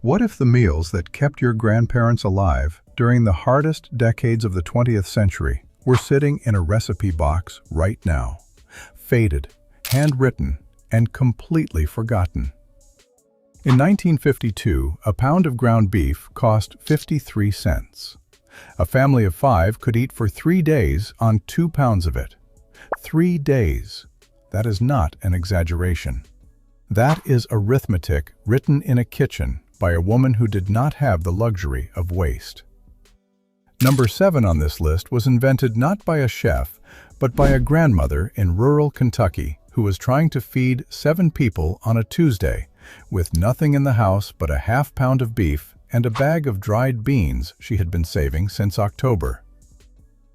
What if the meals that kept your grandparents alive during the hardest decades of the 20th century were sitting in a recipe box right now, faded, handwritten, and completely forgotten? In 1952, a pound of ground beef cost 53 cents. A family of 5 could eat for 3 days on 2 pounds of it. 3 days. That is not an exaggeration. That is arithmetic written in a kitchen by a woman who did not have the luxury of waste. Number 7 on this list was invented not by a chef, but by a grandmother in rural Kentucky who was trying to feed 7 people on a Tuesday with nothing in the house but a half pound of beef and a bag of dried beans she had been saving since October.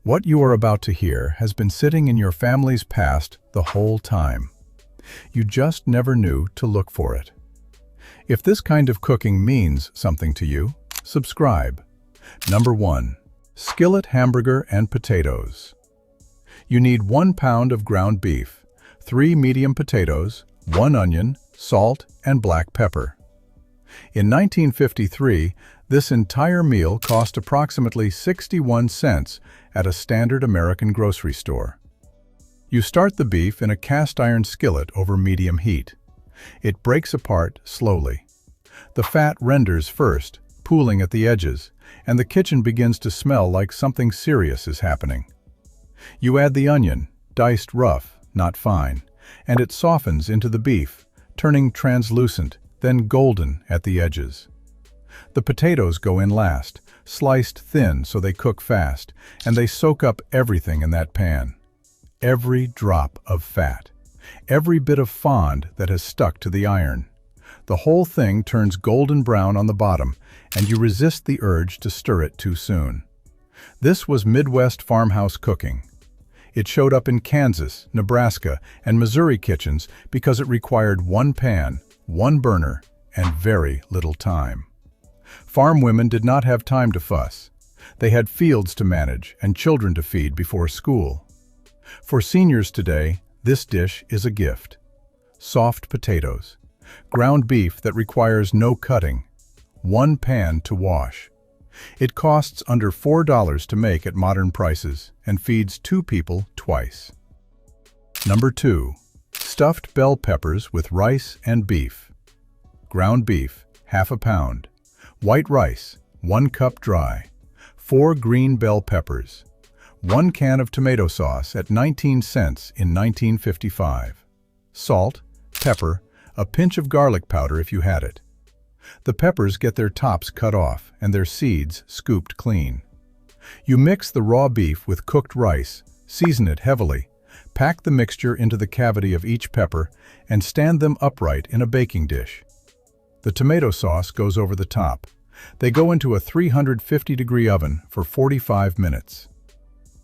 What you are about to hear has been sitting in your family's past the whole time. You just never knew to look for it. If this kind of cooking means something to you, subscribe. Number 1. Skillet hamburger and potatoes. You need 1 pound of ground beef, 3 medium potatoes, 1 onion, salt, and black pepper. In 1953, this entire meal cost approximately 61 cents at a standard American grocery store. You start the beef in a cast-iron skillet over medium heat. It breaks apart slowly. The fat renders first, pooling at the edges, and the kitchen begins to smell like something serious is happening. You add the onion, diced rough, not fine, and it softens into the beef, turning translucent, then golden at the edges. The potatoes go in last, sliced thin so they cook fast, and they soak up everything in that pan. Every drop of fat, every bit of fond that has stuck to the iron. The whole thing turns golden brown on the bottom, and you resist the urge to stir it too soon. This was Midwest farmhouse cooking. It showed up in Kansas, Nebraska, and Missouri kitchens because it required 1 pan, 1 burner, and very little time. Farm women did not have time to fuss. They had fields to manage and children to feed before school. For seniors today, this dish is a gift. Soft potatoes, ground beef that requires no cutting, 1 pan to wash. It costs under $4 to make at modern prices and feeds 2 people twice. Number 2. Stuffed bell peppers with rice and beef. Ground beef, half a pound. White rice, 1 cup dry. 4 green bell peppers. 1 can of tomato sauce at 19 cents in 1955. Salt, pepper, a pinch of garlic powder if you had it. The peppers get their tops cut off and their seeds scooped clean. You mix the raw beef with cooked rice, season it heavily, pack the mixture into the cavity of each pepper, and stand them upright in a baking dish. The tomato sauce goes over the top. They go into a 350-degree oven for 45 minutes.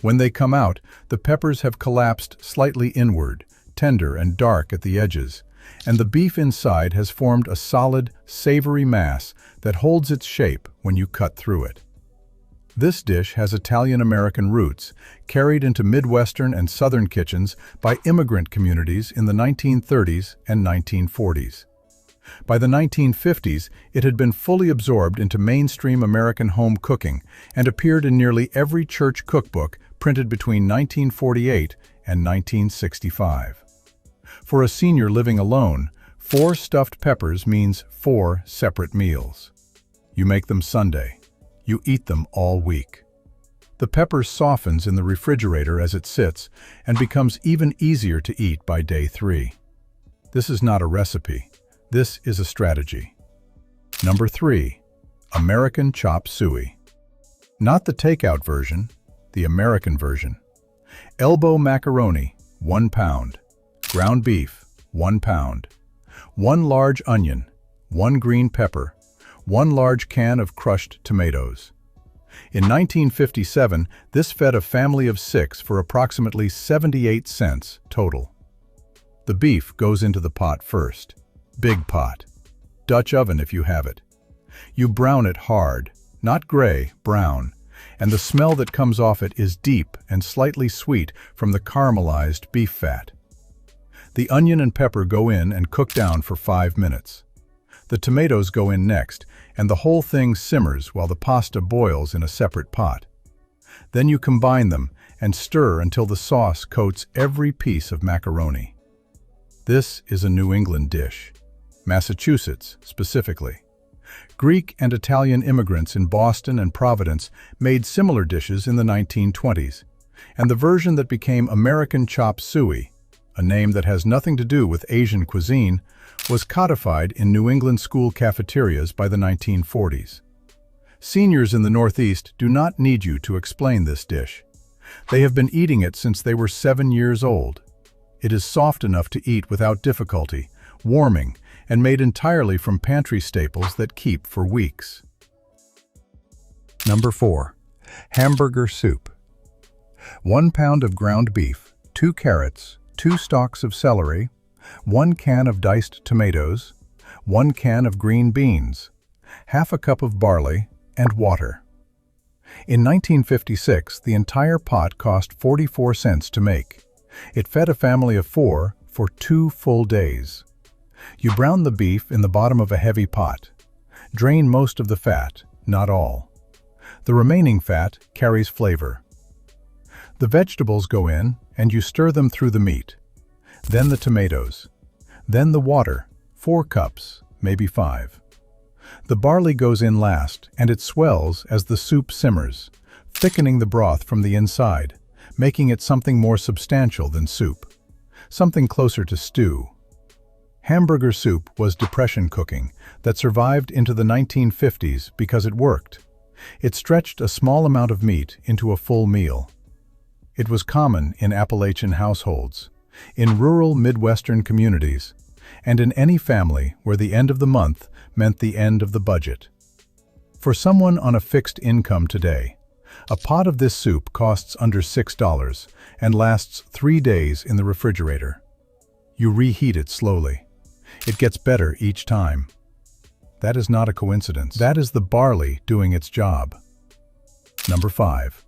When they come out, the peppers have collapsed slightly inward, tender and dark at the edges, and the beef inside has formed a solid, savory mass that holds its shape when you cut through it. This dish has Italian-American roots, carried into Midwestern and Southern kitchens by immigrant communities in the 1930s and 1940s. By the 1950s, it had been fully absorbed into mainstream American home cooking and appeared in nearly every church cookbook printed between 1948 and 1965. For a senior living alone, 4 stuffed peppers means 4 separate meals. You make them Sunday. You eat them all week. The pepper softens in the refrigerator as it sits and becomes even easier to eat by day 3. This is not a recipe. This is a strategy. Number 3. American chop suey. Not the takeout version, the American version. Elbow macaroni, 1 pound. Ground beef, 1 pound. 1 large onion, 1 green pepper, 1 large can of crushed tomatoes. In 1957, this fed a family of 6 for approximately 78 cents total. The beef goes into the pot first. Big pot. Dutch oven if you have it. You brown it hard, not gray, brown, and the smell that comes off it is deep and slightly sweet from the caramelized beef fat. The onion and pepper go in and cook down for 5 minutes. The tomatoes go in next, and the whole thing simmers while the pasta boils in a separate pot. Then you combine them and stir until the sauce coats every piece of macaroni. This is a New England dish, Massachusetts specifically. Greek and Italian immigrants in Boston and Providence made similar dishes in the 1920s, and the version that became American chop suey, a name that has nothing to do with Asian cuisine, was codified in New England school cafeterias by the 1940s. Seniors in the Northeast do not need you to explain this dish. They have been eating it since they were 7 years old. It is soft enough to eat without difficulty, warming, and made entirely from pantry staples that keep for weeks. Number 4. Hamburger soup. 1 pound of ground beef, 2 carrots, 2 stalks of celery, 1 can of diced tomatoes, 1 can of green beans, half a cup of barley, and water. In 1956, the entire pot cost 44 cents to make. It fed a family of 4 for 2 full days. You brown the beef in the bottom of a heavy pot. Drain most of the fat, not all. The remaining fat carries flavor. The vegetables go in, and you stir them through the meat. Then the tomatoes. Then the water, 4 cups, maybe 5. The barley goes in last, and it swells as the soup simmers, thickening the broth from the inside, making it something more substantial than soup, something closer to stew. Hamburger soup was Depression cooking that survived into the 1950s because it worked. It stretched a small amount of meat into a full meal. It was common in Appalachian households, in rural Midwestern communities, and in any family where the end of the month meant the end of the budget. For someone on a fixed income today, a pot of this soup costs under $6 and lasts 3 days in the refrigerator. You reheat it slowly. It gets better each time. That is not a coincidence. That is the barley doing its job. Number 5.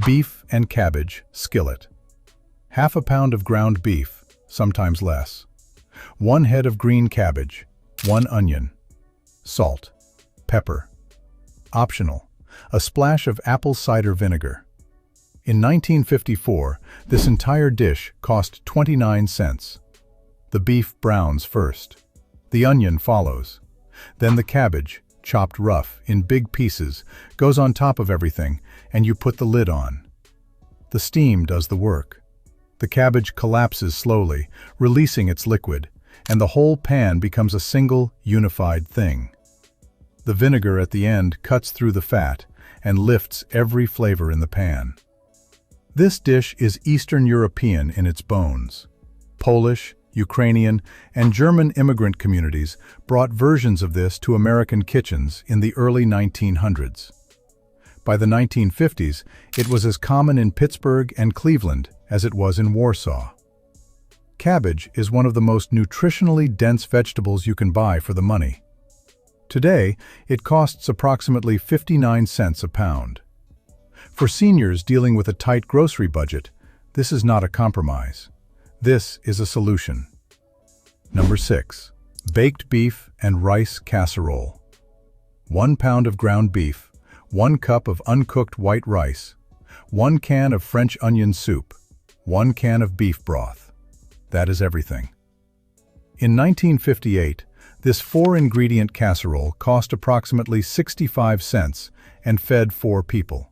Beef and cabbage skillet. Half a pound of ground beef, sometimes less. 1 head of green cabbage, 1 onion. Salt, pepper. Optional, a splash of apple cider vinegar. In 1954, this entire dish cost 29 cents. The beef browns first. The onion follows. Then the cabbage, chopped rough in big pieces, goes on top of everything, and you put the lid on. The steam does the work. The cabbage collapses slowly, releasing its liquid, and the whole pan becomes a single, unified thing. The vinegar at the end cuts through the fat and lifts every flavor in the pan. This dish is Eastern European in its bones. Polish, Ukrainian, and German immigrant communities brought versions of this to American kitchens in the early 1900s. By the 1950s, it was as common in Pittsburgh and Cleveland as it was in Warsaw. Cabbage is one of the most nutritionally dense vegetables you can buy for the money. Today, it costs approximately 59 cents a pound. For seniors dealing with a tight grocery budget, this is not a compromise. This is a solution. Number 6. Baked beef and rice casserole. 1 pound of ground beef, 1 cup of uncooked white rice, 1 can of French onion soup, 1 can of beef broth. That is everything. In 1958, this 4-ingredient casserole cost approximately 65 cents and fed 4 people.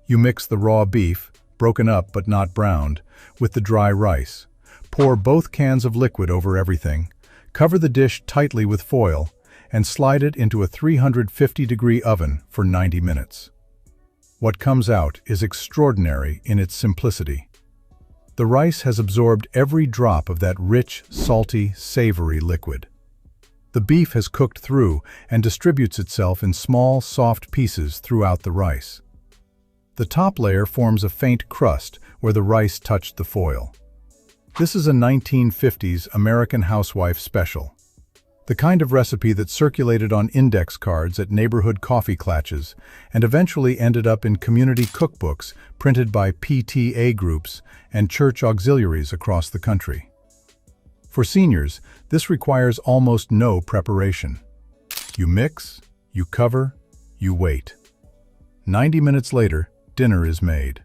You mix the raw beef, broken up but not browned, with the dry rice. Pour both cans of liquid over everything, cover the dish tightly with foil, and slide it into a 350-degree oven for 90 minutes. What comes out is extraordinary in its simplicity. The rice has absorbed every drop of that rich, salty, savory liquid. The beef has cooked through and distributes itself in small, soft pieces throughout the rice. The top layer forms a faint crust where the rice touched the foil. This is a 1950s American housewife special. The kind of recipe that circulated on index cards at neighborhood coffee klatches and eventually ended up in community cookbooks printed by PTA groups and church auxiliaries across the country. For seniors, this requires almost no preparation. You mix, You cover, you wait. 90 minutes later, dinner is made,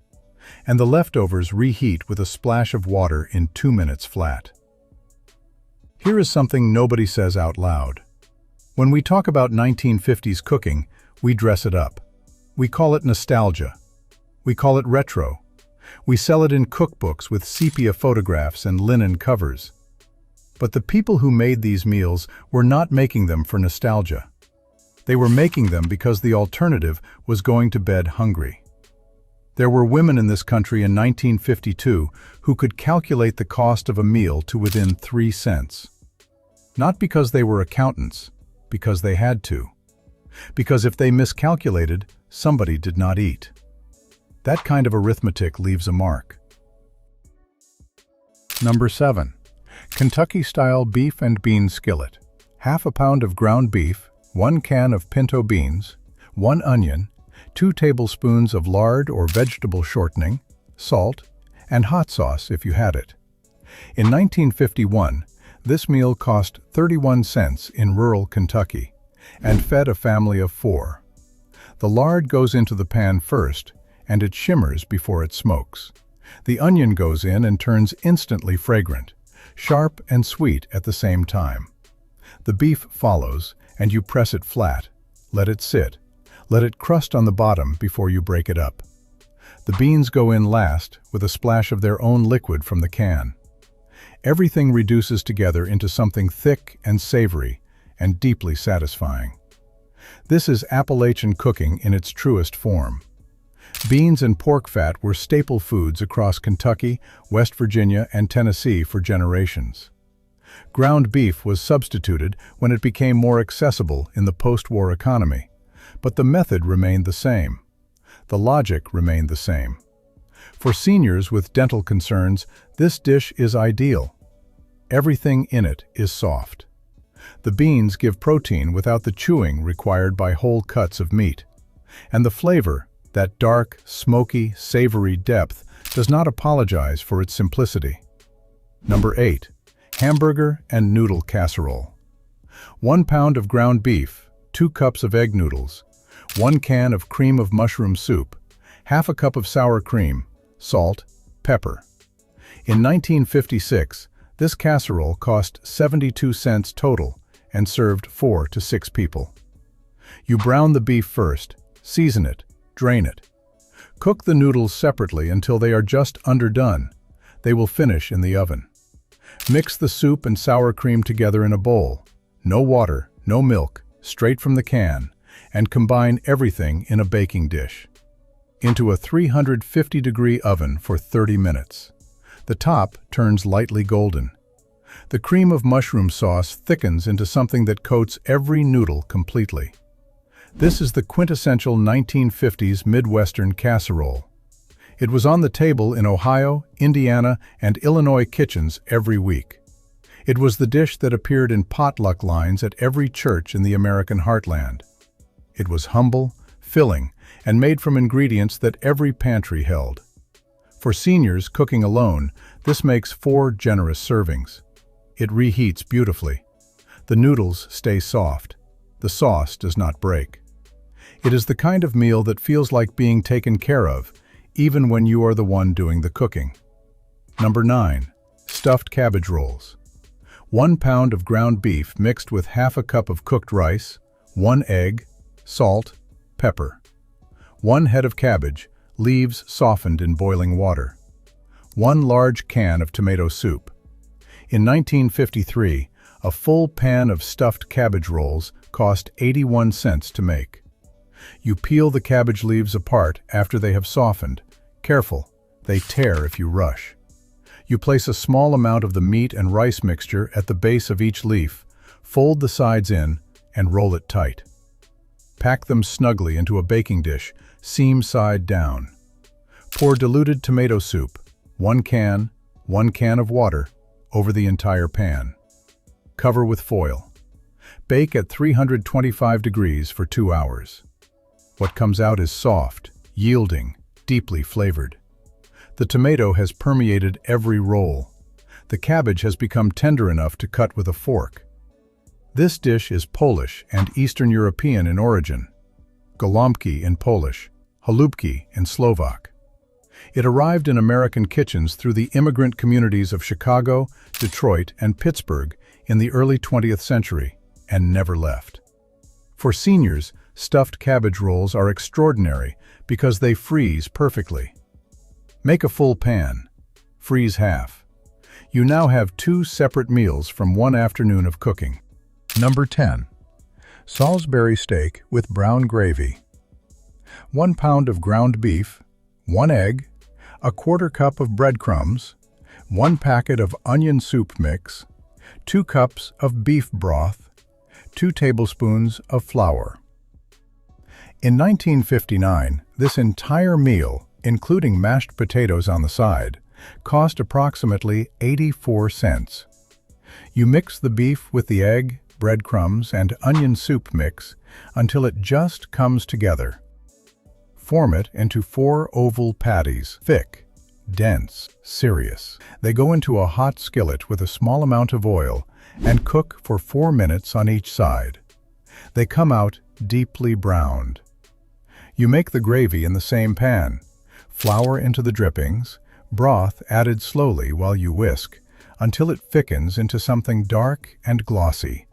and the leftovers reheat with a splash of water in 2 minutes flat. Here is something nobody says out loud. When we talk about 1950s cooking, we dress it up. We call it nostalgia. We call it retro. We sell it in cookbooks with sepia photographs and linen covers. But the people who made these meals were not making them for nostalgia. They were making them because the alternative was going to bed hungry. There were women in this country in 1952 who could calculate the cost of a meal to within 3 cents. Not because they were accountants, because they had to. Because if they miscalculated, somebody did not eat. That kind of arithmetic leaves a mark. Number 7. Kentucky-style beef and bean skillet. Half a pound of ground beef, 1 can of pinto beans, 1 onion, 2 tablespoons of lard or vegetable shortening, salt, and hot sauce if you had it. In 1951, this meal cost 31 cents in rural Kentucky and fed a family of 4. The lard goes into the pan first, and it shimmers before it smokes. The onion goes in and turns instantly fragrant, sharp and sweet at the same time. The beef follows, and you press it flat. Let it sit. Let it crust on the bottom before you break it up. The beans go in last, with a splash of their own liquid from the can. Everything reduces together into something thick and savory and deeply satisfying. This is Appalachian cooking in its truest form. Beans and pork fat were staple foods across Kentucky, West Virginia, and Tennessee for generations. Ground beef was substituted when it became more accessible in the post-war economy, but the method remained the same. The logic remained the same. For seniors with dental concerns, this dish is ideal. Everything in it is soft. The beans give protein without the chewing required by whole cuts of meat. And the flavor, that dark, smoky, savory depth, does not apologize for its simplicity. Number 8. Hamburger and noodle casserole. 1 pound of ground beef, 2 cups of egg noodles, 1 can of cream of mushroom soup, half a cup of sour cream, salt, pepper. In 1956, this casserole cost 72 cents total and served 4 to 6 people. You brown the beef first, season it, drain it. Cook the noodles separately until they are just underdone. They will finish in the oven. Mix the soup and sour cream together in a bowl. No water, no milk, straight from the can, and combine everything in a baking dish. Into a 350-degree oven for 30 minutes. The top turns lightly golden. The cream of mushroom sauce thickens into something that coats every noodle completely. This is the quintessential 1950s Midwestern casserole. It was on the table in Ohio, Indiana, and Illinois kitchens every week. It was the dish that appeared in potluck lines at every church in the American heartland. It was humble, filling, and made from ingredients that every pantry held. For seniors cooking alone, this makes 4 generous servings. It reheats beautifully. The noodles stay soft. The sauce does not break. It is the kind of meal that feels like being taken care of, even when you are the one doing the cooking. Number 9. Stuffed cabbage rolls. 1 pound of ground beef mixed with half a cup of cooked rice, 1 egg, salt, pepper. 1 head of cabbage, leaves softened in boiling water. 1 large can of tomato soup. In 1953, a full pan of stuffed cabbage rolls cost 81 cents to make. You peel the cabbage leaves apart after they have softened. Careful, they tear if you rush. You place a small amount of the meat and rice mixture at the base of each leaf, fold the sides in, and roll it tight. Pack them snugly into a baking dish, seam side down. Pour diluted tomato soup, 1 can of water, over the entire pan. Cover with foil. Bake at 325 degrees for 2 hours. What comes out is soft, yielding, deeply flavored. The tomato has permeated every roll. The cabbage has become tender enough to cut with a fork. This dish is Polish and Eastern European in origin. Gołąbki in Polish, halubki in Slovak. It arrived in American kitchens through the immigrant communities of Chicago, Detroit, and Pittsburgh in the early 20th century, and never left. For seniors, stuffed cabbage rolls are extraordinary because they freeze perfectly. Make a full pan. Freeze half. You now have 2 separate meals from one afternoon of cooking. Number 10. Salisbury steak with brown gravy. 1 pound of ground beef, 1 egg, a 1/4 cup of breadcrumbs, 1 packet of onion soup mix, 2 cups of beef broth, 2 tablespoons of flour. In 1959, this entire meal, including mashed potatoes on the side, cost approximately 84 cents. You mix the beef with the egg, breadcrumbs, and onion soup mix until it just comes together. Form it into 4 oval patties, thick, dense, serious. They go into a hot skillet with a small amount of oil and cook for 4 minutes on each side. They come out deeply browned. You make the gravy in the same pan, flour into the drippings, broth added slowly while you whisk until it thickens into something dark and glossy.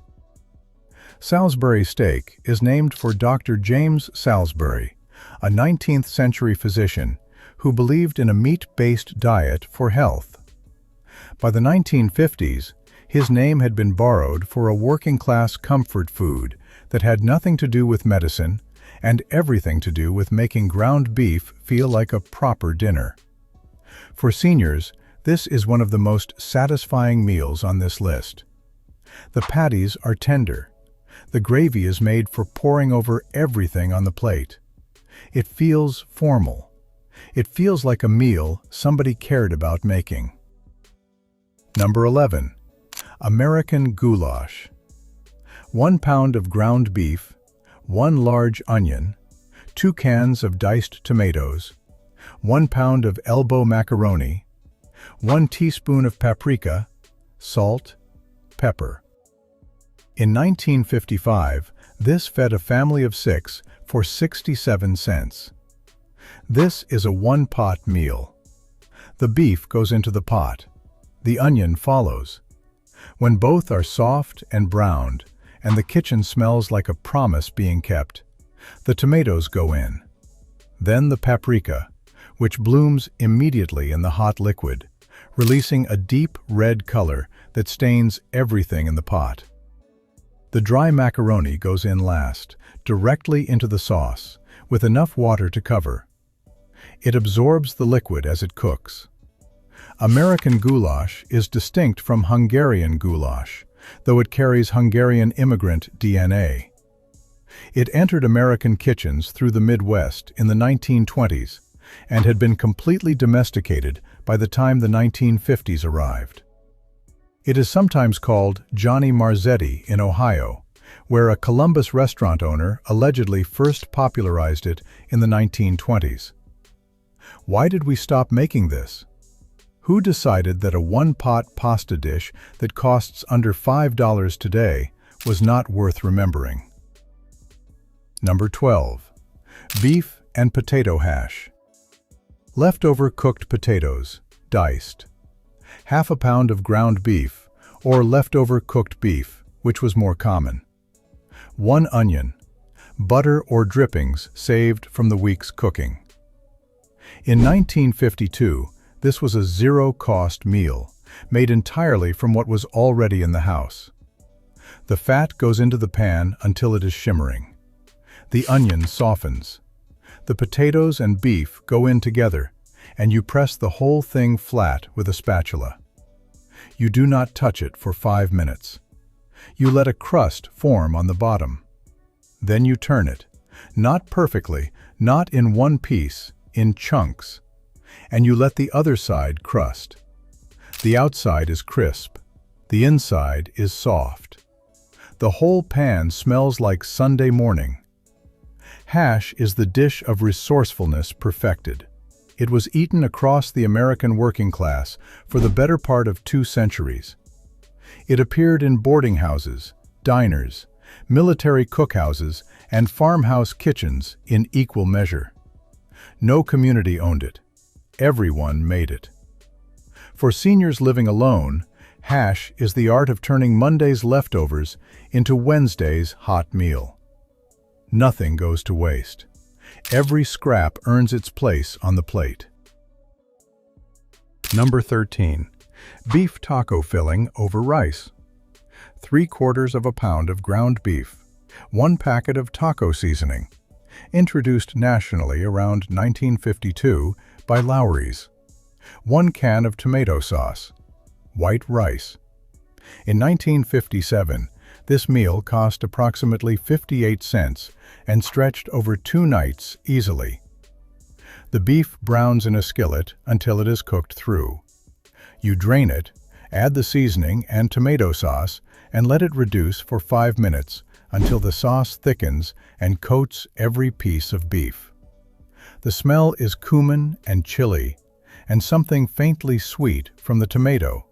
Salisbury steak is named for Dr. James Salisbury, a 19th century physician who believed in a meat-based diet for health. By the 1950s, his name had been borrowed for a working-class comfort food that had nothing to do with medicine and everything to do with making ground beef feel like a proper dinner. For seniors, this is one of the most satisfying meals on this list. The patties are tender. The gravy is made for pouring over everything on the plate. It feels formal. It feels like a meal somebody cared about making. Number 11. American goulash. 1 pound of ground beef, 1 large onion, 2 cans of diced tomatoes, 1 pound of elbow macaroni, 1 teaspoon of paprika, salt, pepper. In 1955, this fed a family of 6 for 67 cents. This is a one-pot meal. The beef goes into the pot. The onion follows. When both are soft and browned, and the kitchen smells like a promise being kept, the tomatoes go in. Then the paprika, which blooms immediately in the hot liquid, releasing a deep red color that stains everything in the pot. The dry macaroni goes in last, directly into the sauce, with enough water to cover. It absorbs the liquid as it cooks. American goulash is distinct from Hungarian goulash, though it carries Hungarian immigrant DNA. It entered American kitchens through the Midwest in the 1920s and had been completely domesticated by the time the 1950s arrived. It is sometimes called Johnny Marzetti in Ohio, where a Columbus restaurant owner allegedly first popularized it in the 1920s. Why did we stop making this? Who decided that a one-pot pasta dish that costs under $5 today was not worth remembering? Number 12. Beef and potato hash. Leftover cooked potatoes, diced. Half a pound of ground beef, or leftover cooked beef, which was more common. 1 onion. Butter or drippings saved from the week's cooking. In 1952, this was a zero-cost meal, made entirely from what was already in the house. The fat goes into the pan until it is shimmering. The onion softens. The potatoes and beef go in together, and you press the whole thing flat with a spatula. You do not touch it for 5 minutes. You let a crust form on the bottom. Then you turn it, not perfectly, not in one piece, in chunks, and you let the other side crust. The outside is crisp. The inside is soft. The whole pan smells like Sunday morning. Hash is the dish of resourcefulness perfected. It was eaten across the American working class for the better part of 2 centuries. It appeared in boarding houses, diners, military cookhouses, and farmhouse kitchens in equal measure. No community owned it. Everyone made it. For seniors living alone, hash is the art of turning Monday's leftovers into Wednesday's hot meal. Nothing goes to waste. Every scrap earns its place on the plate. Number 13. Beef taco filling over rice. 3/4 pound of ground beef, 1 packet of taco seasoning, introduced nationally around 1952 by Lowry's, 1 can of tomato sauce, white rice. In 1957, this meal cost approximately 58 cents and stretched over 2 nights easily. The beef browns in a skillet until it is cooked through. You drain it, add the seasoning and tomato sauce, and let it reduce for 5 minutes until the sauce thickens and coats every piece of beef. The smell is cumin and chili, and something faintly sweet from the tomato.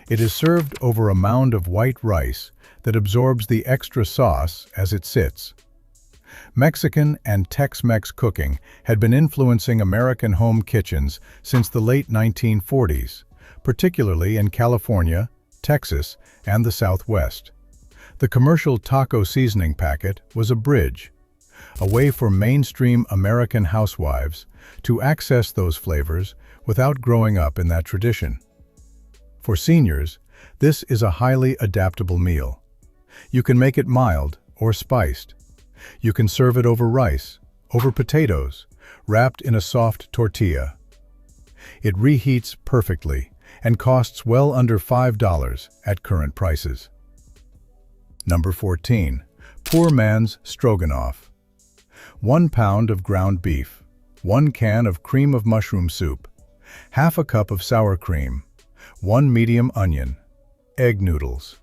It is served over a mound of white rice that absorbs the extra sauce as it sits. Mexican and Tex-Mex cooking had been influencing American home kitchens since the late 1940s, particularly in California, Texas, and the Southwest. The commercial taco seasoning packet was a bridge, a way for mainstream American housewives to access those flavors without growing up in that tradition. For seniors, this is a highly adaptable meal. You can make it mild or spiced. You can serve it over rice, over potatoes, wrapped in a soft tortilla. It reheats perfectly and costs well under $5 at current prices. Number 14. Poor man's stroganoff. 1 pound of ground beef, 1 can of cream of mushroom soup, half a cup of sour cream, 1 medium onion, egg noodles.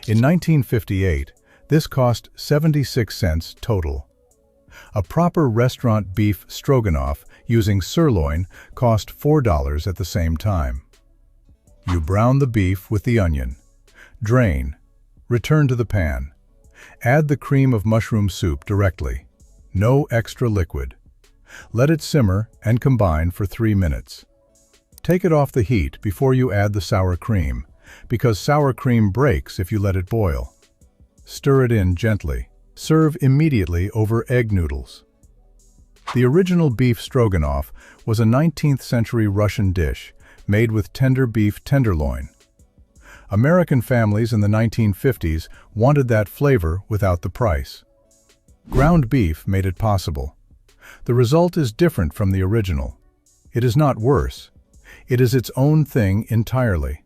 In 1958, this cost 76 cents total. A proper restaurant beef stroganoff using sirloin cost $4 at the same time. You brown the beef with the onion. Drain. Return to the pan. Add the cream of mushroom soup directly. No extra liquid. Let it simmer and combine for 3 minutes. Take it off the heat before you add the sour cream, because sour cream breaks if you let it boil. Stir it in gently. Serve immediately over egg noodles. The original beef stroganoff was a 19th century Russian dish made with tender beef tenderloin. American families in the 1950s wanted that flavor without the price. Ground beef made it possible. The result is different from the original. It is not worse. It is its own thing entirely.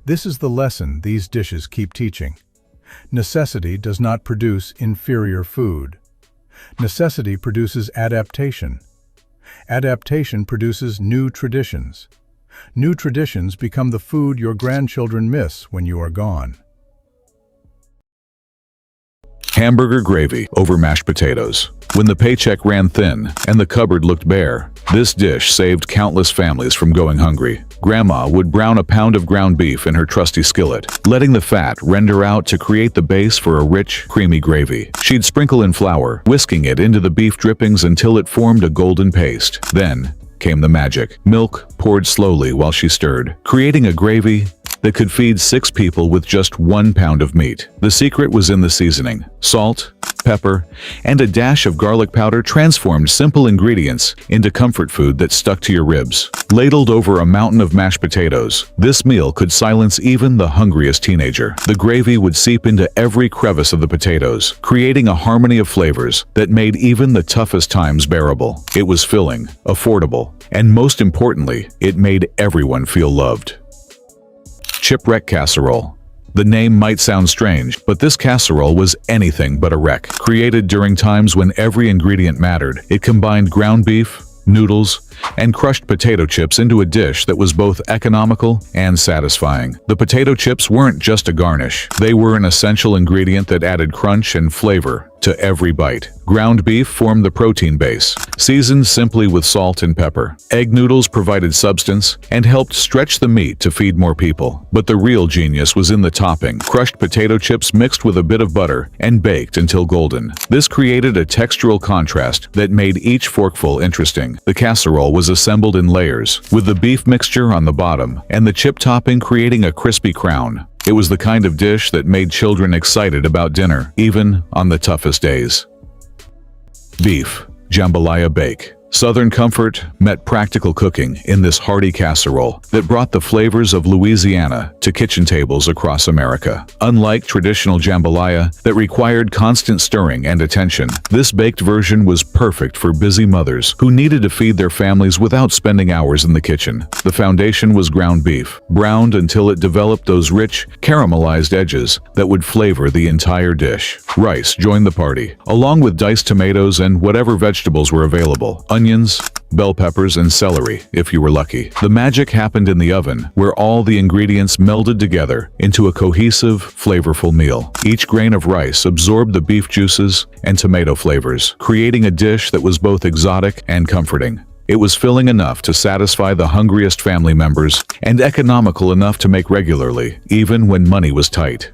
This is the lesson these dishes keep teaching. Necessity does not produce inferior food. Necessity produces adaptation. Adaptation produces new traditions. New traditions become the food your grandchildren miss when you are gone. Hamburger gravy over mashed potatoes. When the paycheck ran thin and the cupboard looked bare, this dish saved countless families from going hungry. Grandma would brown a pound of ground beef in her trusty skillet, letting the fat render out to create the base for a rich, creamy gravy. She'd sprinkle in flour, whisking it into the beef drippings until it formed a golden paste. Then came the magic. Milk poured slowly while she stirred, creating a gravy that could feed 6 people with just 1 pound of meat. The secret was in the seasoning. Salt, pepper, and a dash of garlic powder transformed simple ingredients into comfort food that stuck to your ribs. Ladled over a mountain of mashed potatoes, this meal could silence even the hungriest teenager. The gravy would seep into every crevice of the potatoes, creating a harmony of flavors that made even the toughest times bearable. It was filling, affordable, and most importantly, it made everyone feel loved. Shipwreck casserole. The name might sound strange, but this casserole was anything but a wreck. Created during times when every ingredient mattered, it combined ground beef, noodles, and crushed potato chips into a dish that was both economical and satisfying. The potato chips weren't just a garnish. They were an essential ingredient that added crunch and flavor to every bite. Ground beef formed the protein base, seasoned simply with salt and pepper. Egg noodles provided substance and helped stretch the meat to feed more people. But the real genius was in the topping. Crushed potato chips mixed with a bit of butter and baked until golden. This created a textural contrast that made each forkful interesting. The casserole was assembled in layers, with the beef mixture on the bottom and the chip topping creating a crispy crown. It was the kind of dish that made children excited about dinner, even on the toughest days. Beef jambalaya bake. Southern comfort met practical cooking in this hearty casserole that brought the flavors of Louisiana to kitchen tables across America. Unlike traditional jambalaya that required constant stirring and attention, this baked version was perfect for busy mothers who needed to feed their families without spending hours in the kitchen. The foundation was ground beef, browned until it developed those rich, caramelized edges that would flavor the entire dish. Rice joined the party, along with diced tomatoes and whatever vegetables were available. Onions, bell peppers, and celery, if you were lucky. The magic happened in the oven, where all the ingredients melded together into a cohesive, flavorful meal. Each grain of rice absorbed the beef juices and tomato flavors, creating a dish that was both exotic and comforting. It was filling enough to satisfy the hungriest family members and economical enough to make regularly, even when money was tight.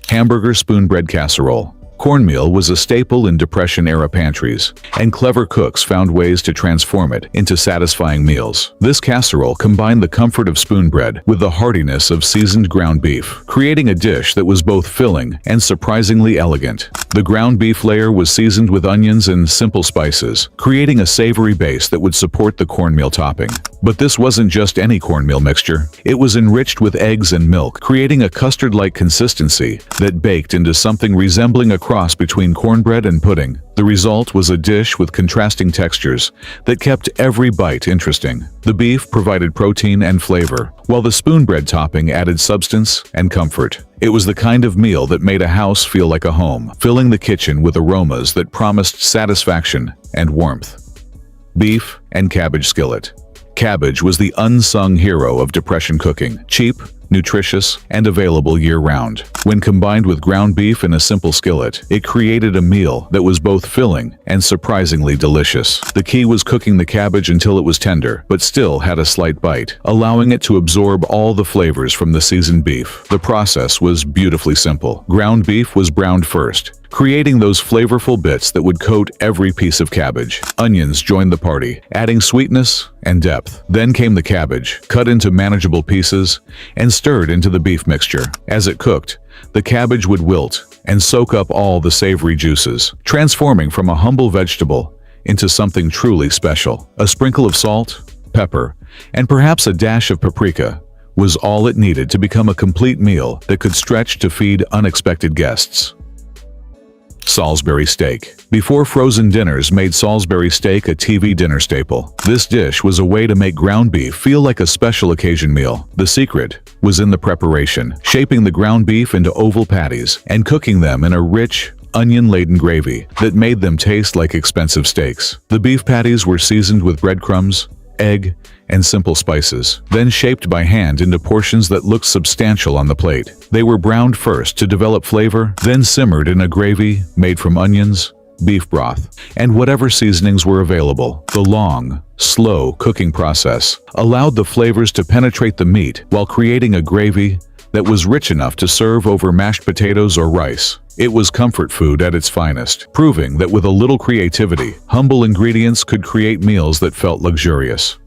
Hamburger spoon-bread casserole. Cornmeal was a staple in Depression-era pantries, and clever cooks found ways to transform it into satisfying meals. This casserole combined the comfort of spoon bread with the heartiness of seasoned ground beef, creating a dish that was both filling and surprisingly elegant. The ground beef layer was seasoned with onions and simple spices, creating a savory base that would support the cornmeal topping. But this wasn't just any cornmeal mixture. It was enriched with eggs and milk, creating a custard-like consistency that baked into something resembling a cross between cornbread and pudding. The result was a dish with contrasting textures that kept every bite interesting. The beef provided protein and flavor, while the spoon-bread topping added substance and comfort. It was the kind of meal that made a house feel like a home, filling the kitchen with aromas that promised satisfaction and warmth. Beef and cabbage skillet. Cabbage was the unsung hero of Depression cooking. Cheap, nutritious, and available year-round. When combined with ground beef in a simple skillet, it created a meal that was both filling and surprisingly delicious. The key was cooking the cabbage until it was tender, but still had a slight bite, allowing it to absorb all the flavors from the seasoned beef. The process was beautifully simple. Ground beef was browned first, creating those flavorful bits that would coat every piece of cabbage. Onions joined the party, adding sweetness and depth. Then came the cabbage, cut into manageable pieces and stirred into the beef mixture. As it cooked, the cabbage would wilt and soak up all the savory juices, transforming from a humble vegetable into something truly special. A sprinkle of salt, pepper, and perhaps a dash of paprika was all it needed to become a complete meal that could stretch to feed unexpected guests. Salisbury steak. Before frozen dinners made Salisbury steak a TV dinner staple, this dish was a way to make ground beef feel like a special occasion meal. The secret was in the preparation, shaping the ground beef into oval patties and cooking them in a rich, onion-laden gravy that made them taste like expensive steaks. The beef patties were seasoned with breadcrumbs, egg, and simple spices, then shaped by hand into portions that looked substantial on the plate. They were browned first to develop flavor, then simmered in a gravy made from onions, beef broth, and whatever seasonings were available. The long, slow cooking process allowed the flavors to penetrate the meat while creating a gravy that was rich enough to serve over mashed potatoes or rice. It was comfort food at its finest, proving that with a little creativity, humble ingredients could create meals that felt luxurious.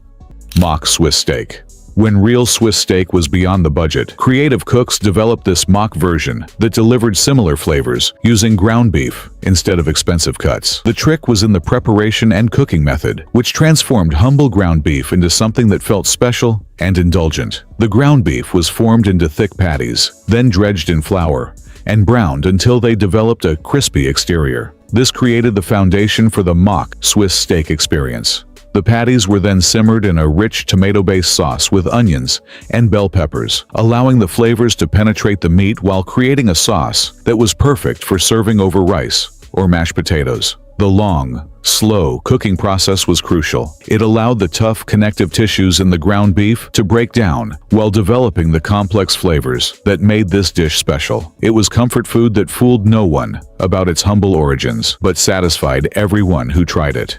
Mock Swiss steak. When real Swiss steak was beyond the budget, creative cooks developed this mock version that delivered similar flavors, using ground beef instead of expensive cuts. The trick was in the preparation and cooking method, which transformed humble ground beef into something that felt special and indulgent. The ground beef was formed into thick patties, then dredged in flour, and browned until they developed a crispy exterior. This created the foundation for the mock Swiss steak experience. The patties were then simmered in a rich tomato-based sauce with onions and bell peppers, allowing the flavors to penetrate the meat while creating a sauce that was perfect for serving over rice or mashed potatoes. The long, slow cooking process was crucial. It allowed the tough connective tissues in the ground beef to break down while developing the complex flavors that made this dish special. It was comfort food that fooled no one about its humble origins, but satisfied everyone who tried it.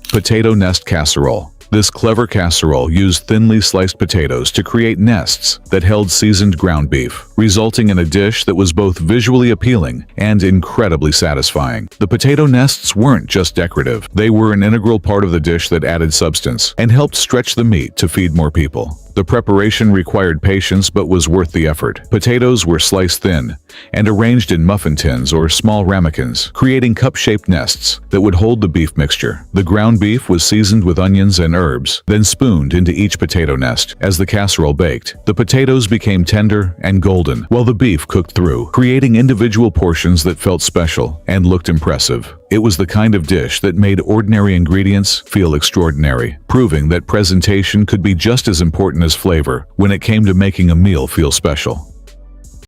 Potato nest casserole. This clever casserole used thinly sliced potatoes to create nests that held seasoned ground beef, resulting in a dish that was both visually appealing and incredibly satisfying. The potato nests weren't just decorative. They were an integral part of the dish that added substance and helped stretch the meat to feed more people. The preparation required patience but was worth the effort. Potatoes were sliced thin and arranged in muffin tins or small ramekins, creating cup-shaped nests that would hold the beef mixture. The ground beef was seasoned with onions and herbs, then spooned into each potato nest. As the casserole baked, the potatoes became tender and golden, while the beef cooked through, creating individual portions that felt special and looked impressive. It was the kind of dish that made ordinary ingredients feel extraordinary, proving that presentation could be just as important as flavor when it came to making a meal feel special.